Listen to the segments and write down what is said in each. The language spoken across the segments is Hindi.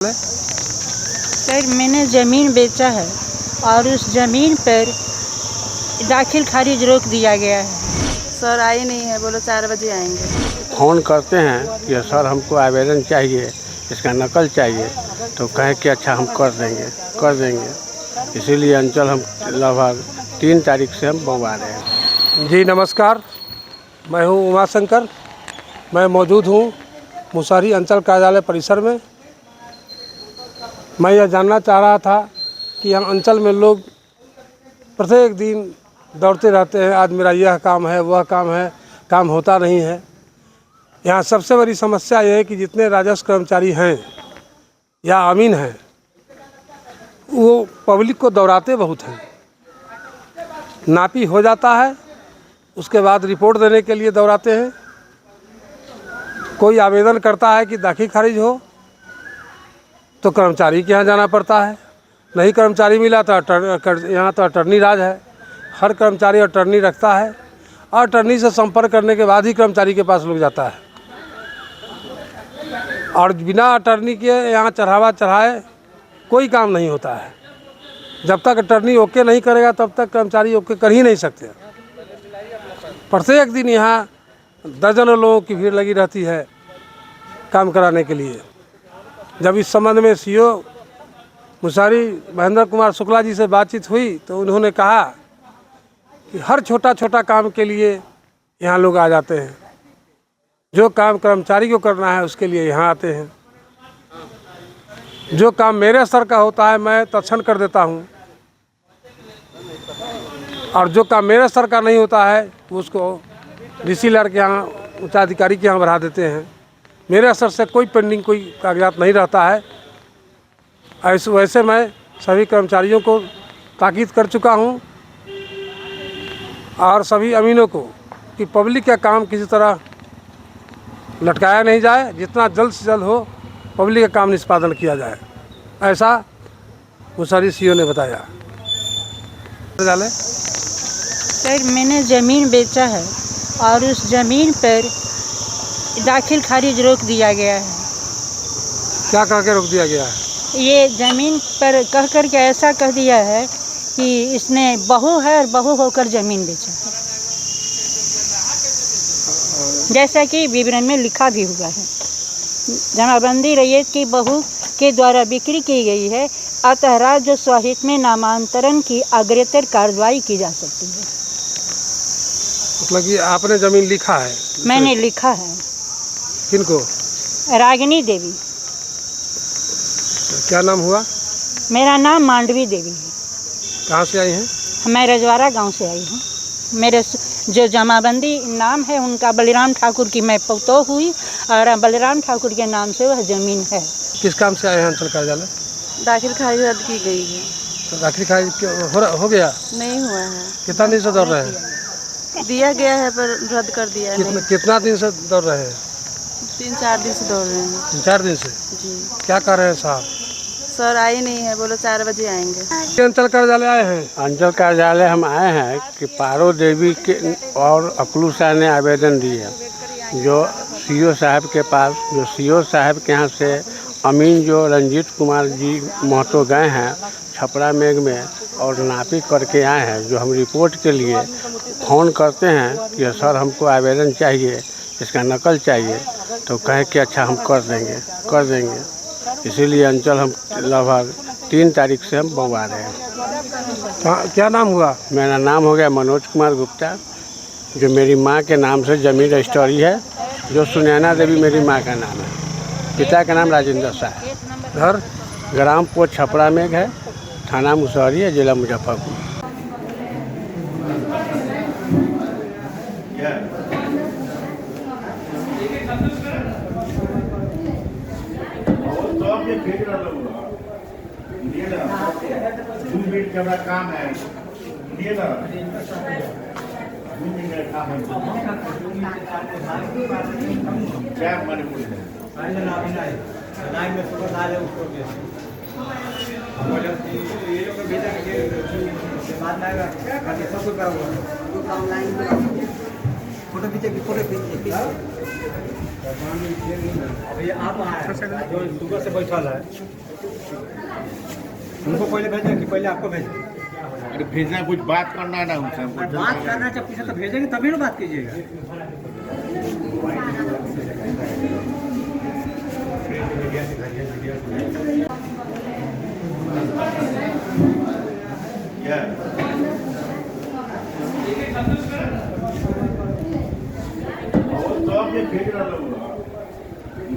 सर मैंने ज़मीन बेचा है और उस ज़मीन पर दाखिल खारिज रोक दिया गया है। सर आई नहीं है, बोलो 4 बजे आएंगे। फ़ोन करते हैं कि सर हमको आवेदन चाहिए, इसका नकल चाहिए, तो कहें कि अच्छा हम कर देंगे। इसीलिए अंचल हम लगभग 3 तारीख से हम बउआ रहे हैं। जी नमस्कार, मैं हूं उमाशंकर। मैं मौजूद हूं मुसहरी अंचल कार्यालय परिसर में। मैं यह जानना चाह रहा था कि यहाँ अंचल में लोग प्रत्येक दिन दौड़ते रहते हैं, आज मेरा यह काम है, वह काम है, काम होता नहीं है। यहाँ सबसे बड़ी समस्या यह है कि जितने राजस्व कर्मचारी हैं या अमीन हैं, वो पब्लिक को दौड़ाते बहुत हैं। नापी हो जाता है, उसके बाद रिपोर्ट देने के लिए दौड़ाते हैं। कोई आवेदन करता है कि दाखिल खारिज हो तो कर्मचारी के यहाँ जाना पड़ता है, नहीं कर्मचारी मिला तो यहाँ तो अटर्नी राज है। हर कर्मचारी अटर्नी रखता है और अटर्नी से संपर्क करने के बाद ही कर्मचारी के पास लोग जाता है। और बिना अटर्नी के यहाँ चढ़ावा चढ़ाए कोई काम नहीं होता है। जब तक अटर्नी ओके नहीं करेगा तब तक कर्मचारी ओके कर ही नहीं सकते। प्रत्येक दिन यहाँ दर्जनों लोगों की भीड़ लगी रहती है काम कराने के लिए। जब इस संबंध में सीओ मुसहरी महेंद्र कुमार शुक्ला जी से बातचीत हुई तो उन्होंने कहा कि हर छोटा छोटा काम के लिए यहाँ लोग आ जाते हैं। जो काम कर्मचारी को करना है उसके लिए यहाँ आते हैं। जो काम मेरे स्तर का होता है मैं तत्क्षण कर देता हूँ, और जो काम मेरे स्तर का नहीं होता है उसको डीसी लड़ के यहाँ उच्चाधिकारी के यहाँ बढ़ा देते हैं। मेरे स्तर से कोई पेंडिंग कोई कागजात नहीं रहता है। वैसे मैं सभी कर्मचारियों को ताकीद कर चुका हूँ और सभी अमीनों को कि पब्लिक का काम किसी तरह लटकाया नहीं जाए, जितना जल्द से जल्द हो पब्लिक का काम निष्पादन किया जाए, ऐसा मुसहरी सीओ ने बताया। सर मैंने ज़मीन बेचा है और उस ज़मीन पर दाखिल खारिज रोक दिया गया है। क्या कह के रोक दिया गया है? ये ज़मीन पर कह कर के ऐसा कह दिया है कि इसने बहू है और बहू होकर ज़मीन बेचा है, जैसा कि विवरण में लिखा भी हुआ है। जमाबंदी रैयत की बहू के द्वारा बिक्री की गई है, अतः राज्य स्वाहित में नामांतरण की अग्रतर कार्रवाई की जा सकती है। मतलब कि आपने ज़मीन लिखा है? मैंने लिखा है। किनको? रागिनी देवी। क्या नाम हुआ? मेरा नाम मांडवी देवी है। कहाँ से आई हैं? मैं रजवाड़ा गांव से आई हूँ। मेरे जो जमाबंदी नाम है उनका बलिराम ठाकुर की मैं पतोह हुई और बलिराम ठाकुर के नाम से वह ज़मीन है। किस काम से आए हैं अंचल कार्यालय? दाखिल खारिज रद्द की गई है। तो दाखिल खारिज हो गया? नहीं हुआ है। कितना दिन से दौड़ रहे हैं? दिया गया है पर रद्द कर दिया है। कितना दिन से दौड़ रहे हैं? 3-4 दिन से दौड़ रहे हैं। 3-4 दिन से? जी। क्या कर रहे हैं साहब? सर आई नहीं है, बोलो 4 बजे आएंगे। अंचल कार्यालय आए हैं? अंचल कार्यालय हम आए हैं कि पारो देवी के और अकलू शाह ने आवेदन दिए, जो सीओ साहब के पास, जो सीओ साहब के यहाँ से अमीन जो रंजीत कुमार जी महतो गए हैं छपरा मेघ में और नापी करके आए हैं। जो हम रिपोर्ट के लिए फ़ोन करते हैं कि सर हमको आवेदन चाहिए, इसका नकल चाहिए, तो कहें कि अच्छा हम कर देंगे। इसीलिए अंचल हम लगभग 3 तारीख से हम बउआ रहे हैं। क्या नाम हुआ? मेरा नाम हो गया मनोज कुमार गुप्ता, जो मेरी माँ के नाम से ज़मीन रजिस्ट्री है, जो सुनैना देवी मेरी माँ का नाम है। पिता का नाम राजेंद्र शाह है। घर ग्राम पोस्ट छपरा मेघ है, थाना मुसहरी है, जिला मुजफ्फरपुर। काम है क्या मणिपुर फोटो अभी आप आए जो सुबह से बैठल है उनको पहले भेजें कि पहले आपको भेजें? अरे भेजना, कुछ बात करना है ना उनसे हमको। बात करना चाहिए, पीछे तो भेजेंगे तभी ना बात कीजिएगा। सब ये भेज रहा लोग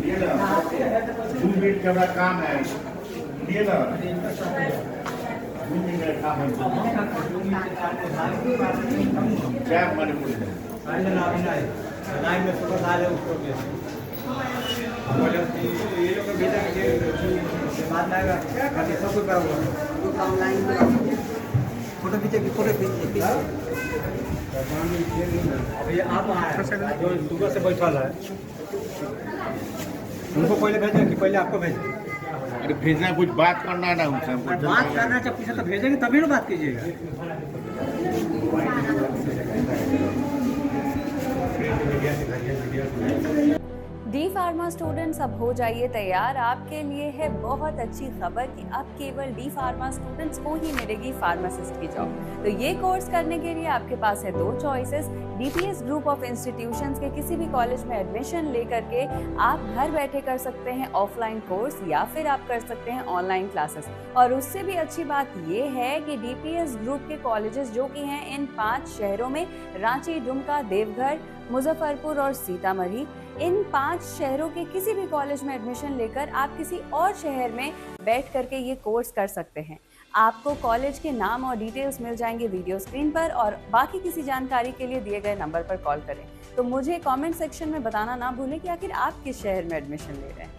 ये ना 2 मिनट का बड़ा काम है ये ना 2 मिनट का काम है क्या मैंने बोला लाइन में सुबह डाले उसको ये लोग को भेजा कि बात ना आएगा बाकी सब कुछ करा हुआ फोटो खींचे फोटो खींचे। अभी आप आए जो सुबह से बैठल है उनको पहले भेजें कि पहले आपको भेजें? अरे भेजना, कुछ बात करना है ना उनसे हमको। बात करना चाहिए, पीछे तो भेजेंगे तभी ना बात कीजिएगा। डी फार्मा स्टूडेंट्स, अब हो जाइए तैयार। आपके लिए है बहुत अच्छी खबर कि अब केवल डी फार्मा स्टूडेंट्स को ही मिलेगी फार्मासिस्ट की जॉब। तो ये कोर्स करने के लिए आपके पास है 2 choices. DPS group of institutions के किसी भी कॉलेज में एडमिशन लेकर के आप घर बैठे कर सकते हैं ऑफलाइन कोर्स, या फिर आप कर सकते हैं ऑनलाइन क्लासेस। और उससे भी अच्छी बात ये है कि डीपीएस ग्रुप के कॉलेजेस जो कि हैं इन 5 शहरों में, रांची, दुमका, देवघर, मुजफ्फरपुर और सीतामढ़ी, इन 5 शहरों के किसी भी कॉलेज में एडमिशन लेकर आप किसी और शहर में बैठ करके ये कोर्स कर सकते हैं। आपको कॉलेज के नाम और डिटेल्स मिल जाएंगे वीडियो स्क्रीन पर, और बाकी किसी जानकारी के लिए दिए गए नंबर पर कॉल करें। तो मुझे कमेंट सेक्शन में बताना ना भूलें कि आखिर आप किस शहर में एडमिशन ले रहे हैं।